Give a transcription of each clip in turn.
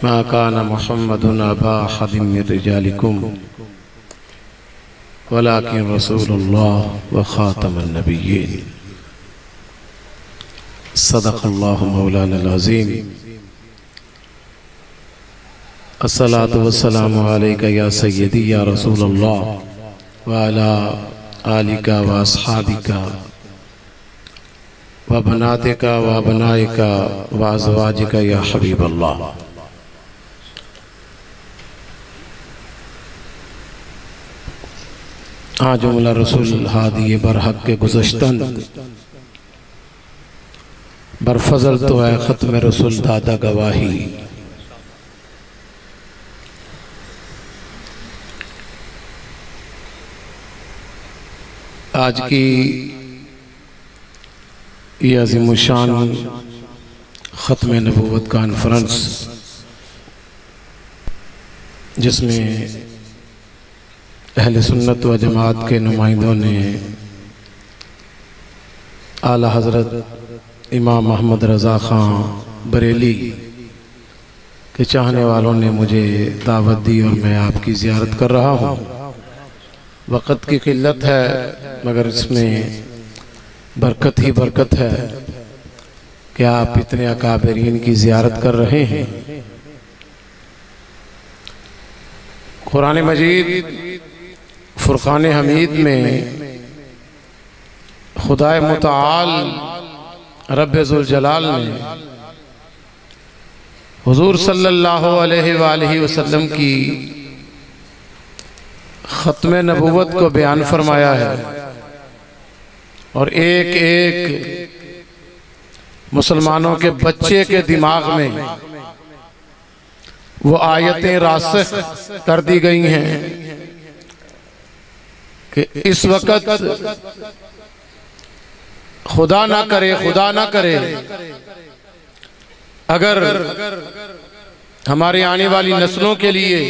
मा काना मुहम्मदुन अबा अहदिम मिन रिजालिकुम वलाकिन रसूलुल्लाह व खातमुन नबिय्यीन। सदक़ल्लाहु मौलाना अज़ीम। अस्सलातु वस्सलामु अलैका या सय्यदी या रसूलल्लाह व अला आलिका व अस्हाबिका व बनातिका व बनाइका व अज़वाजिका या हबीबल्लाह। हाँ जुमला रसूल हादी बरहक के गुज़श्तन बरफजल तो है ख़त्म रसूल दादा गवाही। आज की ये अज़ीमुशान ख़त्म नबूवत कॉन्फ्रेंस, जिसमें अहले सुन्नत व जमात के नुमाइंदों ने आला हज़रत इमाम मोहम्मद रज़ा ख़ां बरेली के चाहने वालों ने मुझे दावत दी और मैं आपकी ज़ियारत कर रहा हूँ। वक़्त की किल्लत है मगर इसमें बरकत ही बरकत है कि आप इतने अकाबरीन की ज़ियारत कर रहे हैं। कुरान मजीद फुरक़ान हमीद में खुदाए मुताल रब्बे ज़ुल जलाल ने हुज़ूर सल्लल्लाहु अलैहि वसल्लम की ख़त्म नबूवत को बयान फरमाया है और एक एक मुसलमानों के बच्चे के दिमाग में वो आयतें रासिख़ कर दी गई हैं कि इस वक़्त खुदा ना करे अगर हमारे आने वाली नस्लों के लिए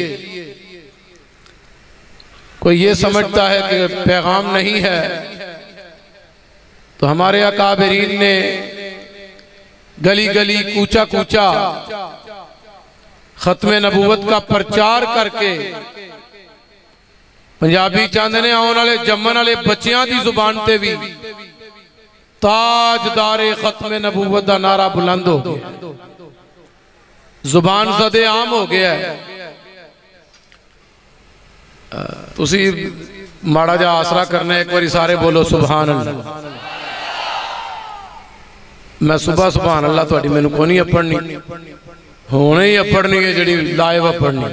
कोई ये समझता है कि पैगाम नहीं है, तो हमारे अकाबरीन ने गली गली कूचा कूचा ख़त्म नबूवत का प्रचार करके पंजाबी चाहते ने आने वाले जम्मन वाले बच्चों की जुबान से भी ताजदारे ख़त्म नबूवत का नारा बुलंद हो गया, जुबान ज़दे आम हो गया है। तुसी माड़ा जा आसरा करना, एक बारी सारे बोलो सुभान अल्लाह। मैं सुबह सुभान अल्लाह थोड़ी मैनू को नहीं अपड़नी, होने ही अपड़नी है जी लाइव अपड़नी।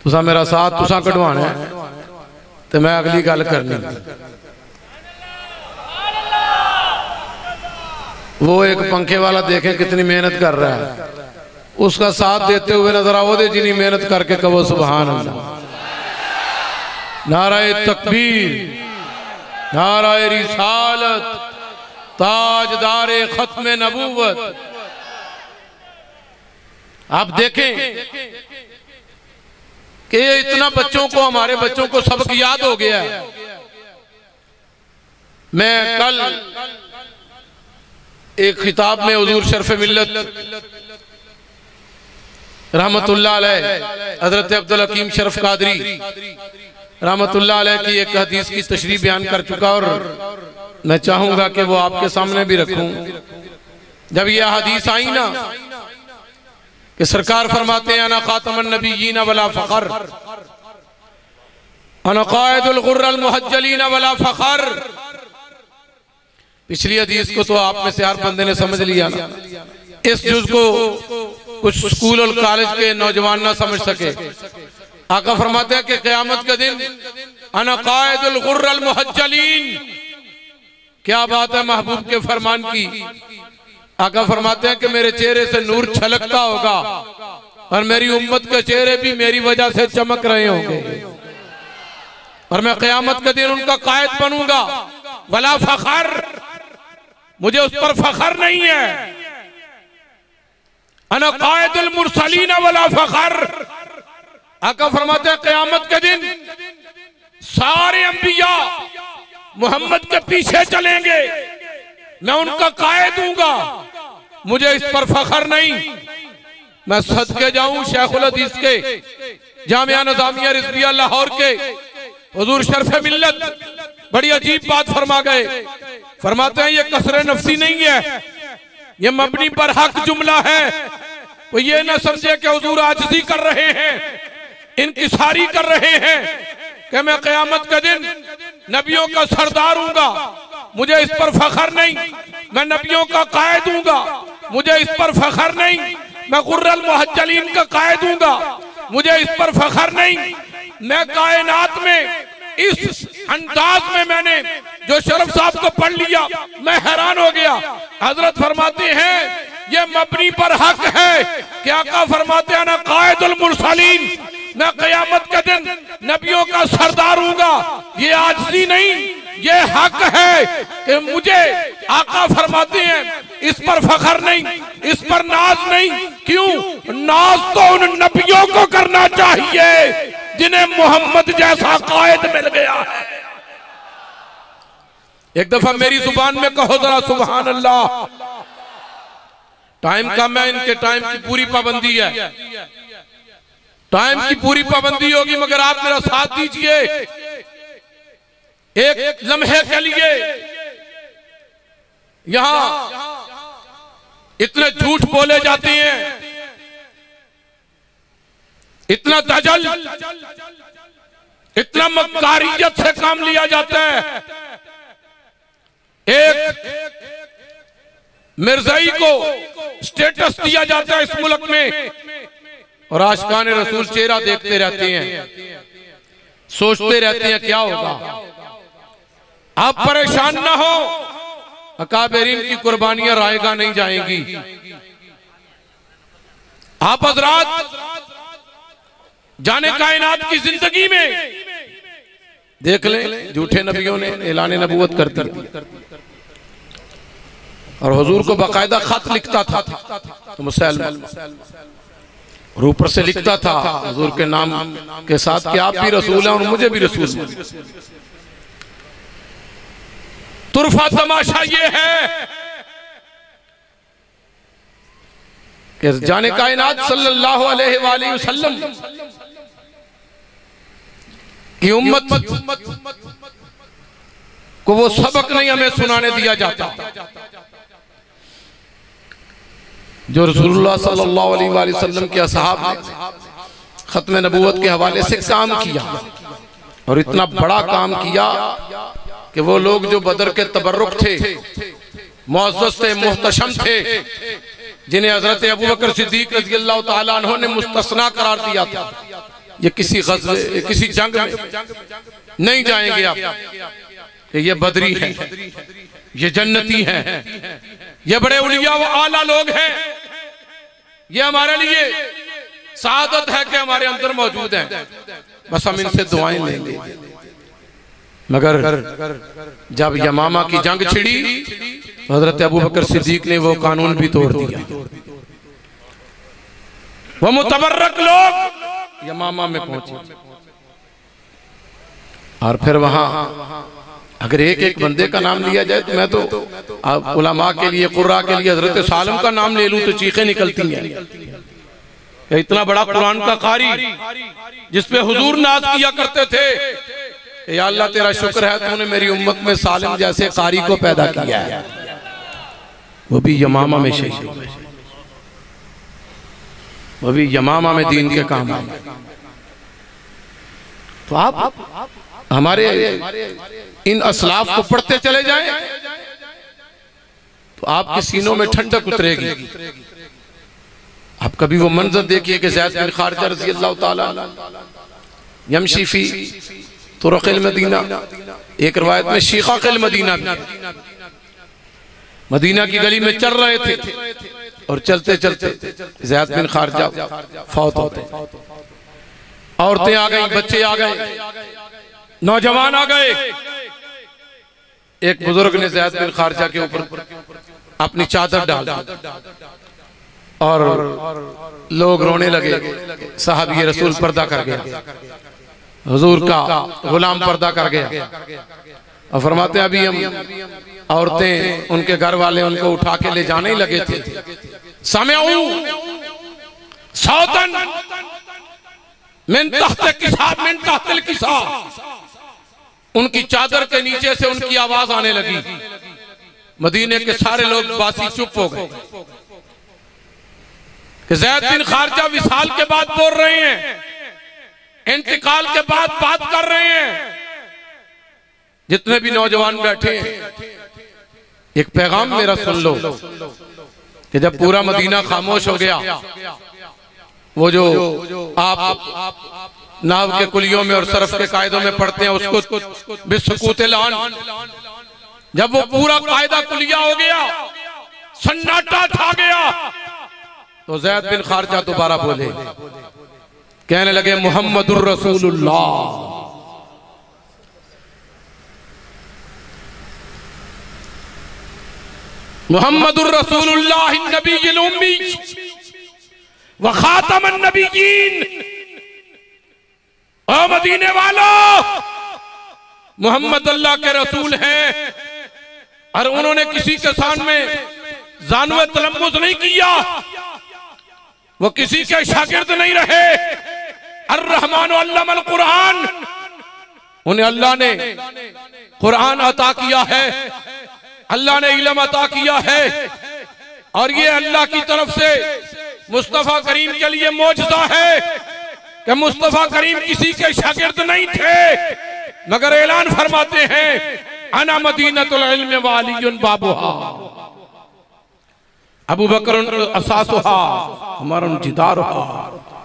तुसा मेरा साथ तुसा कढ़वाना है तो मैं अगली गल करनी। वो एक पंखे वाला देखें कितनी मेहनत कर रहा है, उसका साथ देते हुए नजर आओ दे जिनी मेहनत करके कहो सुभान अल्लाह। नाराए तकबीर, नाराए रिसालत, ताजदारे ख़त्म नबूवत। आप देखें कि इतना बच्चों को, हमारे बच्चों को सबक याद हो गया है। मैं कल एक खिताब में हुजूर शरफ मिल्लत रहमतुल्लाह अलैह हज़रत अब्दुल हकीम शरफ कादरी रहमतुल्लाह अलैह की एक हदीस की तशरीह बयान कर चुका और मैं चाहूंगा कि वो आपके सामने भी रखूं। जब यह हदीस आई ना कि सरकार फरमाते हैं अना खातमुन नबिय्यीन वला फखर, अना कायदुल गुर्रल मुहज्जलीन वला फखर। पिछली हदीस को तो आप में से हर बंदे ने समझ लिया ना। इस जुज़ को कुछ स्कूल और कॉलेज के नौजवान ना समझ सके। आका फरमाते हैं कि क़यामत के दिन अना कायदुल गुर्रल मुहज्जलीन। क्या बात है महबूब के फरमान की। आका फरमाते हैं कि मेरे चेहरे से नूर छलकता होगा और मेरी उम्मत के चेहरे भी मेरी वजह से चमक रहे होंगे और मैं क़यामत के दिन उनका कायद बनूंगा। वला फखर, मुझे उस पर फखर नहीं है। अना कायदुल मुरसलीन वला फखर। आका फरमाते हैं क़यामत के दिन सारे अंबिया मोहम्मद के पीछे चलेंगे, मैं उनका कायद दूंगा, मुझे इस पर फखर नहीं। मैं सदके जाऊं शेखुल हदीस के जामिया निज़ामिया रिज़विया लाहौर के हुजूर शरफ़े मिल्लत बड़ी अजीब बात फरमा गए। फरमाते हैं ये कसरे नफसी नहीं है, ये मबनी पर हक जुमला है। वो ये ना समझे कि हुजूर आजिज़ी कर रहे हैं, इनकिसारी कर रहे हैं कि मैं क़यामत के दिन नबियों का सरदार हूंगा, मुझे इस पर फखर नहीं। मैं नबियों का कायद हूंगा, मुझे इस पर फखर नहीं। मैं गुर्रल मुहज्जलीन का कायद हूंगा, मुझे इस पर फखर नहीं। मैं कायनात में इस अंदाज में मैंने जो शरफ साहब को पढ़ लिया, मैं हैरान हो गया। हजरत फरमाते हैं ये मबनी पर हक है कि आका फरमाते हैं ना कायदुल मुरसलीन, मैं क़यामत के दिन नबियों का सरदार हूंगा। ये आजिज़ी नहीं, ये हक है कि मुझे आका फरमाते हैं इस पर फखर नहीं, इस पर नाज नहीं। क्यों? नाज तो उन नबियों को करना चाहिए जिन्हें मोहम्मद जैसा कायद मिल गया है। एक दफा मेरी जुबान में कहो जरा सुभान अल्लाह। टाइम कम है, इनके टाइम की पूरी पाबंदी है, टाइम की पूरी पाबंदी होगी, मगर आप मेरा साथ दीजिए एक लम्हे के लिए। यहां इतने झूठ बोले जाते हैं, इतना दजल, इतना मक्कारियत से काम लिया जाता है। एक मिर्जाई को स्टेटस दिया जाता है इस मुल्क में, और आशिकान रसूल चेहरा देखते रहते हैं, सोचते रहते हैं क्या होगा। आप परेशान ना हो, अकाबरीन की कुर्बानियां रायगा नहीं जाएंगी। आप हजरात जाने कायनात की जिंदगी में देख लें, झूठे नबियों ने ऐलान नबूवत कर दिया और हुजूर को बाकायदा खत लिखता था तो मुसलमान और ऊपर से लिखता था हुजूर के नाम के साथ कि आप भी रसूल हैं और मुझे भी रसूल हैं। तुरफा तमाशा ये है कि जाने कायनात सल्लल्लाहु अलैहि वसल्लम की उम्मत को वो सबक नहीं हमें सुनाने दिया जाता जो रसूलुल्लाह सल्लल्लाहु अलैहि वसल्लम के असहाब ने खत्म नबूवत के हवाले से काम किया, और इतना बड़ा काम किया कि वो लोग जो बदर के तबर्रुक थे, मुअज़्ज़ज़ थे, मुहतशम थे, जिन्हें हजरत अबू बकर सिद्दीक रज़ी अल्लाह तआला अन्हु ने मुस्तस्ना करार दिया था, ये किसी ग़ज़वे, किसी जंग में नहीं जाएंगे आप, ये बदरी है, ये जन्नती है, ये बड़े उलिया व आला लोग हैं, ये हमारे लिए सादत है कि हमारे अंदर मौजूद हैं, बस हम इनसे दुआएं लेंगे। मगर जब यमामा की जंग छिड़ी, हजरत अबू बकर सिद्दीक ने वो कानून भी तोड़ दिया। वो मुतबर्रक लोग यमामा में पहुंचे और फिर वहां अगर एक एक बंदे का नाम लिया जाए तो मैं तो उलमा के लिए, कुर्रा के लिए हजरत सालम का नाम ले लूं तो चीखें निकलती हैं। इतना बड़ा कुरान का कारी जिसपे हुजूर नाज किया करते थे, या अल्लाह तेरा शुक्र है तूने मेरी उम्मत में सालिम जैसे कारी को पैदा किया है, वो भी यमामा में शहीद, वो भी यमामा में दीन के काम आए। तो आप हमारे इन असलाफ को पढ़ते चले जाएं तो आपके सीनों में ठंडक उतरेगी। आप कभी वो मंजर देखिए कि ज़ैद बिन खारिजा रज़ी अल्लाह ताला यमशी फी तुरक़िल मदीना, एक रिवायत में शीक़ाक़िल मदीना, मदीना की गली में चल रहे थे और चलते चलते ज़ैद बिन खारिजा फौत होते, औरतें आ गई, बच्चे आ गए, नौजवान आ गए। एक बुजुर्ग ने ज़ैद बिन खारिजा के ऊपर अपनी चादर डाल और लोग रोने लगे। साहबी रसूल पर्दा कर गया, हुजूर का गुलाम पर्दा कर गया, और फरमाते हैं अभी हम औरतें, उनके घर वाले उनको उठा के ले जाने ही लगे थे। समेऊ सौतन मिन तहत किसा मिन तहतिल किसा, उनकी चादर के नीचे से उनकी आवाज आने लगी। मदीने के सारे लोग बासी चुप हो गए कि ज़ैद बिन खारजा विसाल के बाद बोल रहे हैं, इंतकाल के बाद बात कर रहे हैं। जितने भी नौजवान बैठे हैं, एक पैगाम मेरा सुन लो कि जब पूरा मदीना खामोश हो गया, वो जो आप नाव के कुलियों में और सरफ के कायदों में पढ़ते हैं उसको बिस्कुतेलान, जब वो पूरा कायदा कुलिया हो गया, सन्नाटा छा गया, तो ज़ैद बिन खारजा दोबारा बोले, कहने लगे मुहम्मदुर रसूलुल्लाह, मुहम्मदुर रसूलुल्लाह नबीयुल उम्मी व खातमुन नबिय्यीन। ओ मदीने वालों, मोहम्मद अल्लाह के रसूल हैं और उन्होंने किसी के सामने जानवे तलम्मुज़ नहीं किया, वो किसी के शागिर्द नहीं रहे। अर्रहमान अल्लमल कुरान, उन्हें अल्लाह ने कुरान अता किया है, अल्लाह ने इल्म अता किया है, और ये अल्लाह की तरफ से मुस्तफा करीम के लिए मौजज़ा है कि मुस्तफा करीम किसी के शागिर्द नहीं थे, मगर ऐलान फरमाते हैं अना मदीनतुल इल्म व अलीयुन बाबुहा, अबू बकर असासुहा, उमर जिदारुहा,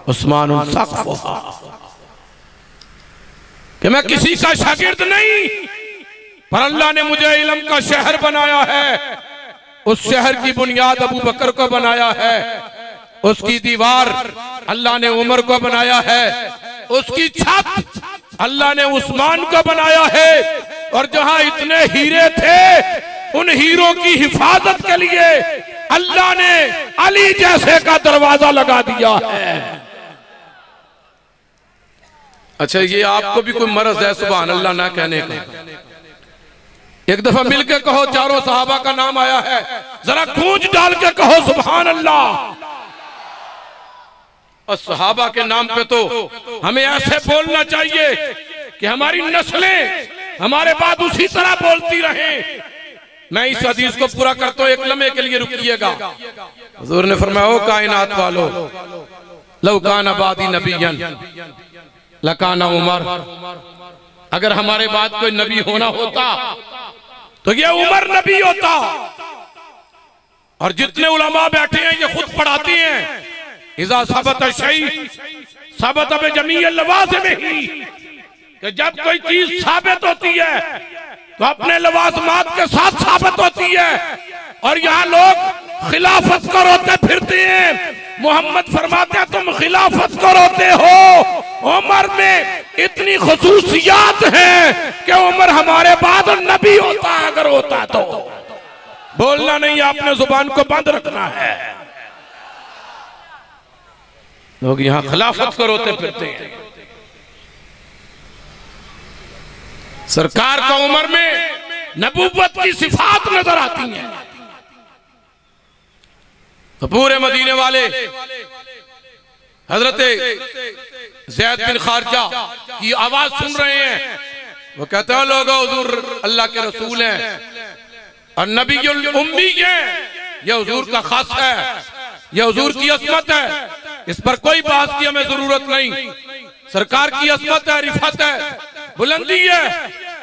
उस्मान सक़्फ़ुहा, कि मैं किसी का शागिर्द नहीं, पर अल्लाह ने मुझे इल्म का शहर बनाया है। उस शहर की बुनियाद अबू बकर को बनाया है, उसकी दीवार अल्लाह ने उमर को बनाया है, उसकी छत अल्लाह ने उस्मान को बनाया है, और जहां इतने हीरे थे उन हीरों की हिफाजत के लिए अल्लाह ने अली जैसे का दरवाजा लगा दिया है। अच्छा, ये आपको भी कोई मर्ज है सुभान अल्लाह ना कहने का? एक दफा मिलके कहो, चारों सहाबा का नाम आया है, जरा गूंज डाल के कहो सुभान अल्लाह। और सहाबा के नाम पे तो हमें ऐसे बोलना चाहिए कि हमारी नस्लें हमारे बाद उसी तरह बोलती रहें। मैं इस हदीस को पूरा करता हूं, एक लम्हे के लिए रुकिएगा। हुजूर ने फरमाया, ओ कायनात वालों, लौ काना बादी नबिय्यन लकाना उमर, अगर हमारे बाद कोई नबी होना होता तो ये उमर नबी होता। और जितने उलमा बैठे हैं ये खुद पढ़ाती हैं, इज़ा सबत शै सबत बिजमीइल लवाज़िमिही, कि जब कोई चीज साबित होती है तो अपने लवाज़िमात के साथ साबित होती है। और यहाँ लोग खिलाफत को रोते फिरते हैं। मोहम्मद फरमाते हैं तुम खिलाफत को रोते हो, उमर में इतनी खुसूसियात हैं कि उमर हमारे बाद नबी होता है, अगर होता तो। बोलना नहीं, आपने जुबान को बंद रखना है। लोग यहाँ खिलाफत को रोते फिरते हैं। सरकार का उमर में नबूवत की सिफात नजर आती हैं, तो पूरे मदीने वाले हजरत ज़ैद बिन खारजा की आवाज सुन रहे हैं। वो कहते हैं, लोग हुजूर अल्लाह के रसूल हैं और नबीयुल उम्मी हैं, यह हुजूर का खास है, यह हुजूर की असमत है, इस पर कोई बात की हमें जरूरत नहीं। सरकार की असमत है, रिफत है, बुलंदी है,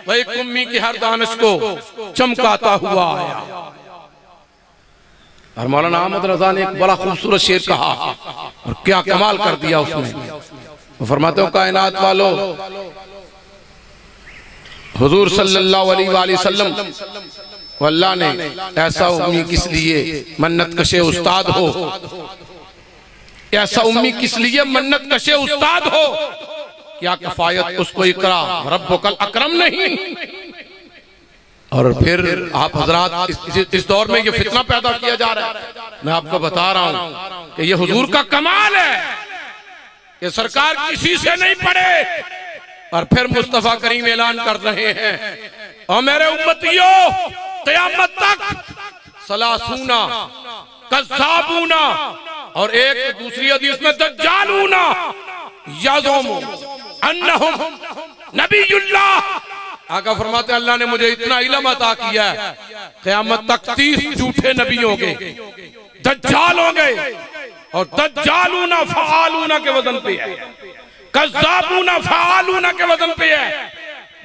वह एक उम्मी की हर दानिश को चमकाता हुआ आया। और मौलाना अहमद रजा ने एक बड़ा खूबसूरत शेर कहा और क्या कमाल कर दिया उसने। वो फरमाते हो, कायनात वालों, हुजूर सल्लल्लाहु अलैहि वसल्लम अल्लाह ने ऐसा उम्मी किस लिए मन्नत कशे उस्ताद हो, ऐसा उम्मी किस लिए मन्नत कशे उस्ताद हो, क्या किफायत उसको इकरा रब्बुकल अकरम नहीं। और फिर आप हजरात इस दौर में ये फितना पैदा किया जा रहा है। मैं आपको बता रहा हूं कि ये हुजूर का कमाल है कि सरकार किसी से नहीं पड़े और फिर मुस्तफा करीम ऐलान कर रहे हैं, और मेरे उम्मतियों, क़यामत तक सलासूना कज़्ज़ाबूना और एक दूसरी हदीस में दज्जालूना यज़ुमु अन्नहुम नबियुल्लाह। आका फरमाते हैं अल्लाह ने मुझे इतना इल्म अता किया है, क़यामत तक 30 झूठे नबी होंगे, दज्जाल होंगे, और दज्जालूना फ़आलूना के वजन पे है, कज़्ज़ाबूना फ़आलूना के वजन पे है।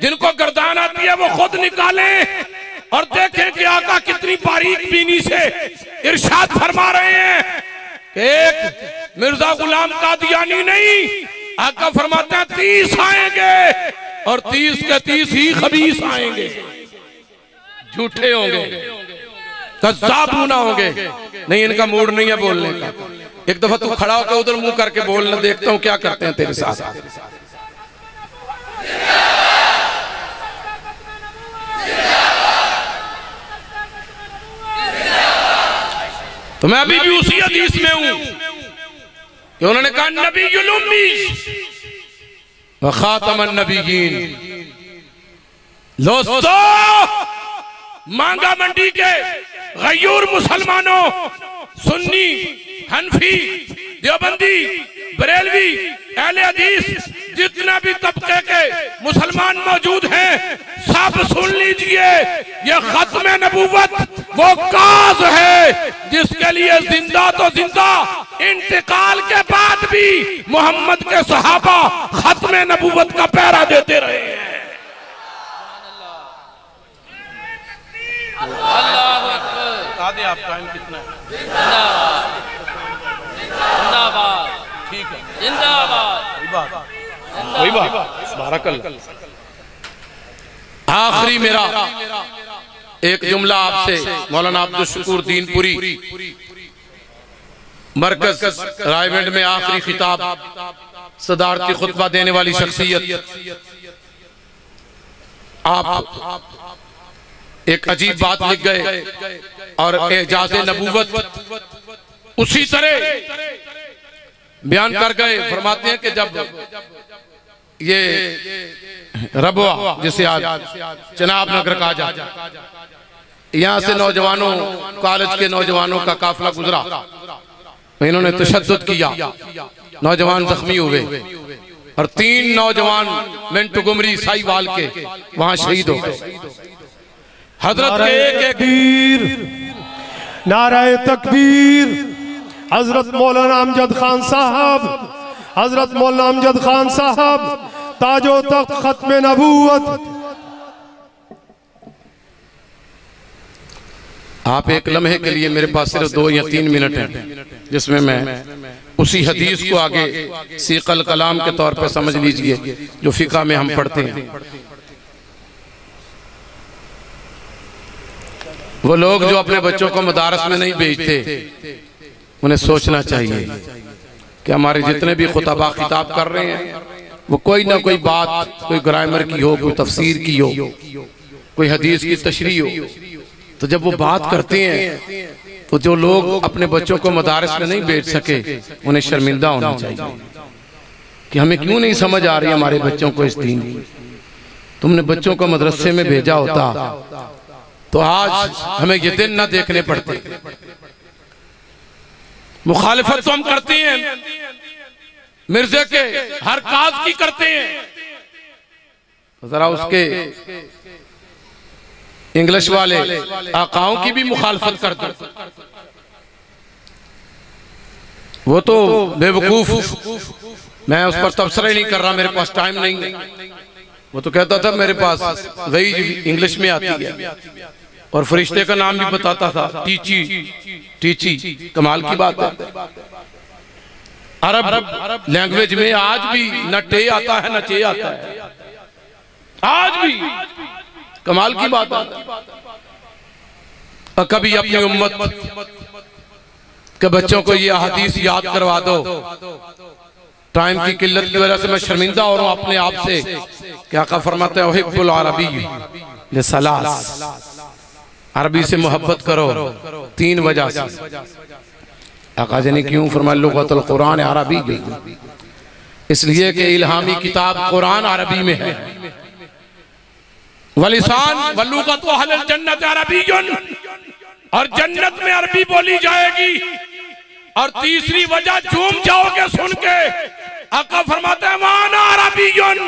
जिनको गर्दान आती है वो खुद निकालें और देखें कि आका कितनी बारीक बीनी से इरशाद फरमा रहे हैं। एक मिर्जा गुलाम कादियानी नहीं, आका फरमाते हैं 30 आएंगे और 30 के 30 ही खबीस आएंगे, झूठे होंगे, कज़्ज़ाबूना होंगे। नहीं, इनका मूड नहीं है बोलने का। एक दफा तू खड़ा होकर उधर मुंह करके बोलना, देखता हूं क्या करते हैं तेरे साथ। तो मैं अभी भी उसी हदीस में हूं कि उन्होंने कहा नबीयुल उम्मी व खातमन नबिय्यीन। दोस्तों, मांगा मंडी के गयूर मुसलमानों, सुन्नी, हनफी, देवबंदी, बरेलवी, अहले हदीस, जितना भी तबके के मुसलमान मौजूद हैं, सब सुन लीजिए, ये खत्म नबूवत वो काज है जिसके लिए जिंदा तो जिंदा, इंतकाल के बाद भी मोहम्मद के सहाबा खत्म नबूवत का पहरा देते रहे हैं। आप टाइम कितना है? जिंदाबाद, ठीक है, जिंदाबाद, वही बात। बारकल्लाह। आखिरी मेरा एक जुमला आपसे, मौलाना अब्दुल शकूर दीनपुरी, मरकज रायगंज में आखिरी खिताब, सदारती खुतबा देने वाली शख्सियत। आप एक अजीब बात लिख गए और एजाज़े नबूवत उसी तरह बयान कर गए। फरमाते हैं कि जब ये रबवा, जिसे आज चनाब नगर कहा जाता, यहाँ से नौजवानों, कॉलेज के नौजवानों का काफिला गुजरा, इन्होंने तशद्दुद किया, नौजवान जख्मी हुए और 3 नौजवान मिंटू गुमरी साईवाल के वहां शहीद हो गए। हजरत के एक नाराए तकबीर, हजरत मौलाना अमजद खान साहब, हजरत मौलाना अमजद खान साहब, ताजो तख्त खत्म नबूवत। आप एक लम्हे के लिए, मेरे पास सिर्फ 2 या 3 मिनट हैं, जिसमें मैं उसी हदीस को आगे सीकल कलाम के तौर पर समझ लीजिए जो फिका में हम पढ़ते हैं। वो लोग जो अपने बच्चों को मदारस में नहीं भेजते, उन्हें सोचना चाहिए कि हमारे जितने भी खुतबा खिताब कर रहे हैं वो कोई ना कोई बात, कोई ग्रामर की हो, कोई तफसीर की हो, कोई हदीस की तशरीह हो, तो जब वो बात करते हैं तो जो लोग अपने बच्चों को मदारस में नहीं भेज सके उन्हें शर्मिंदा होना चाहिए कि हमें क्यों नहीं समझ आ रही हमारे बच्चों को इस दीन की। तुमने बच्चों को मदरसे में भेजा होता तो आज हमें ये दिन ना देखने पड़ते। मुखालिफत तो हम करते हैं, मिर्जे के हर काज की करते हैं, जरा उसके इंग्लिश वाले आकाओं की भी मुखालफत करते। वो तो बेवकूफ, मैं उस पर तबसरा ही नहीं कर रहा, मेरे पास टाइम नहीं है। वो तो कहता था मेरे पास वही इंग्लिश में आती है और फरिश्ते का नाम भी बताता था, टीची। कमाल की बात है, अरब लैंग्वेज में आज भी न टे आता है न चे आता है, आज भी कमाल की बात है। और कभी अपनी उम्मत के बच्चों को ये हदीस याद करवा दो। टाइम की किल्लत की वजह से मैं शर्मिंदा हो रहा हूं अपने आप से। क्या फरमाते हैं, उहिब्बुल अरबी लिसलास, अरबी से मोहब्बत करो 3 वजह से। आका ने क्यों फरमाया लुगतुल कुरान अरबी, इसलिए कि इल्हामी किताब कुरान अरबी में है। वलिसान वलुगतु अहलिल जन्नत अरबियुन, और जन्नत में अरबी बोली जाएगी। और तीसरी वजह झूम जाओगे सुन के। आका फरमाते हैं वाना अरबियुन,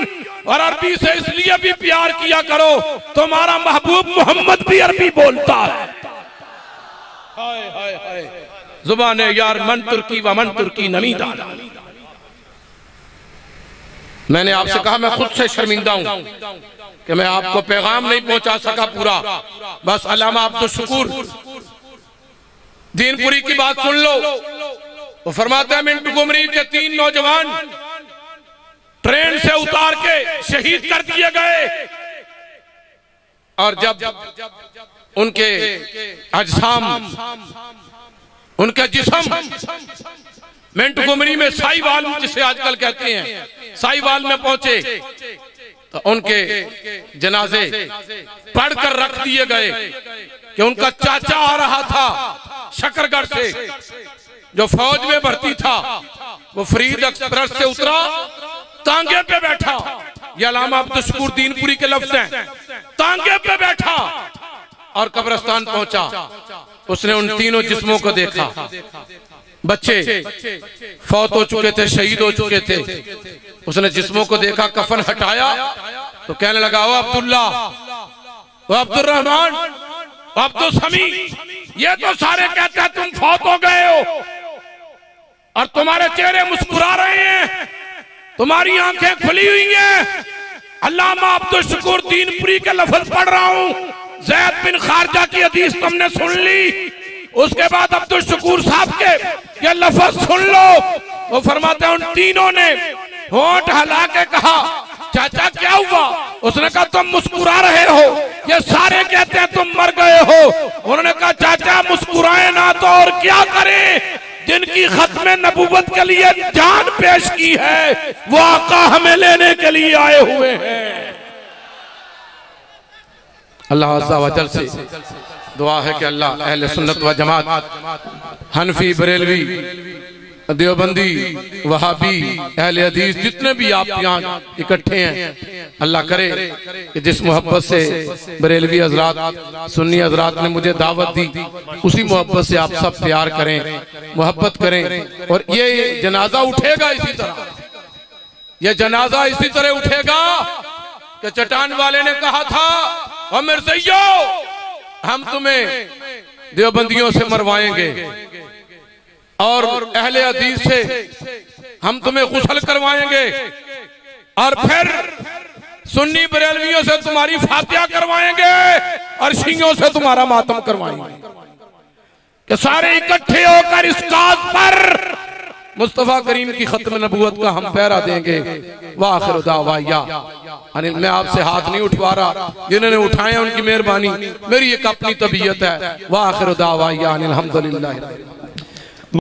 और अरबी से इसलिए भी प्यार किया करो तुम्हारा महबूब मोहम्मद भी अरबी बोलता है। हाय हाय हाय जुबाने यार मन तुर्की व मन तुर्की नमीदा। मैंने आपसे कहा मैं खुद से शर्मिंदा हूं कि मैं आपको पैगाम नहीं पहुंचा सका पूरा। बस अल्लामा अब्दुल शकूर दीनपुरी की बात सुन लो। वो फरमाते हैं मिंटू गुमरी के 3 नौजवान ट्रेन से उतार के शहीद कर दिए गए, और जब उनके अजसाम उनके जिस्म मिंटू गुमरी में साहिवाल, जिसे आजकल कहते हैं साहिवाल में पहुंचे, तो उनके जनाजे पढ़कर रख दिए गए कि उनका चाचा आ रहा था शकरगढ़ से जो फौज में भर्ती था। वो फरीद एक्सप्रेस से उतरा, तांगे पे बैठा, ये अल्लामा अब्दुल शकूर दीनपुरी के लफ्ज हैं, तांगे पे बैठा और कब्रिस्तान पहुंचा। उसने उन तीनों जिस्मों को देखा। बच्चे फौत हो चुके थे, शहीद हो चुके थे। उसने जिस्मों को देखा, कफन हटाया तो कहने लगा वो अब्दुल्ला, वो अब्दुल रहमान, वो अब्दुल समी, ये तो सारे कहते हैं तुम फौत हो गए हो और तुम्हारे चेहरे मुस्कुरा रहे हैं, तुम्हारी आंखें खुली हुई हैं। अल्लामा अब्दुल शकूर दीनपुरी के लफ्ज पढ़ रहा हूं। ज़ैद बिन खारजा की हदीस तुमने सुन ली, उसके बाद अब्दुल शकूर साहब के ये लफ्ज सुन लो। वो फरमाते हैं उन तीनों ने होंठ हिला के कहा चाचा क्या हुआ? उसने कहा तुम मुस्कुरा रहे हो, ये सारे कहते हैं तुम मर गए हो। उन्होंने कहा चाचा मुस्कुराए ना तो और क्या करें, जिनकी खत्म नबूवत के लिए जान पेश की है वो आका हमें लेने के लिए आए हुए हैं। अल्लाह अज़्ज़ा व जल से दुआ है कि अल्लाह अहले सुन्नत व जमात, हनफी, बरेलवी, देवबंदी, वहाबी, अहले हदीस, जितने भी आप यहाँ इकट्ठे हैं, अल्लाह करे कि जिस मोहब्बत से बरेलवी हजरात, सुन्नी हजरात ने मुझे दावत दी, उसी मोहब्बत से आप सब प्यार करें, मोहब्बत करें। और ये जनाजा उठेगा इसी तरह, ये जनाजा इसी तरह उठेगा कि चट्टान वाले ने कहा था और मिर्ज़इयो हम तुम्हें देवबंदियों से मरवाएंगे और अहले हदीस से हम तुम्हें गुस्ल करवाएंगे और फिर सुन्नी बरेलवियों से तुम्हारी फातिहा करवाएंगे और शियों से तुम्हारा मातम करवाएंगे। कि सारे इकट्ठे होकर इस काज पर मुस्तफा करीम की खत्म नबूवत का हम पहरा देंगे। वाखिर दावाया, मैं आपसे हाथ नहीं उठवा रहा, जिन्होंने उठाए उनकी मेहरबानी, मेरी एक अपनी तबीयत है। वाखिर दावाया अनिल हम्दुलिल्लाह।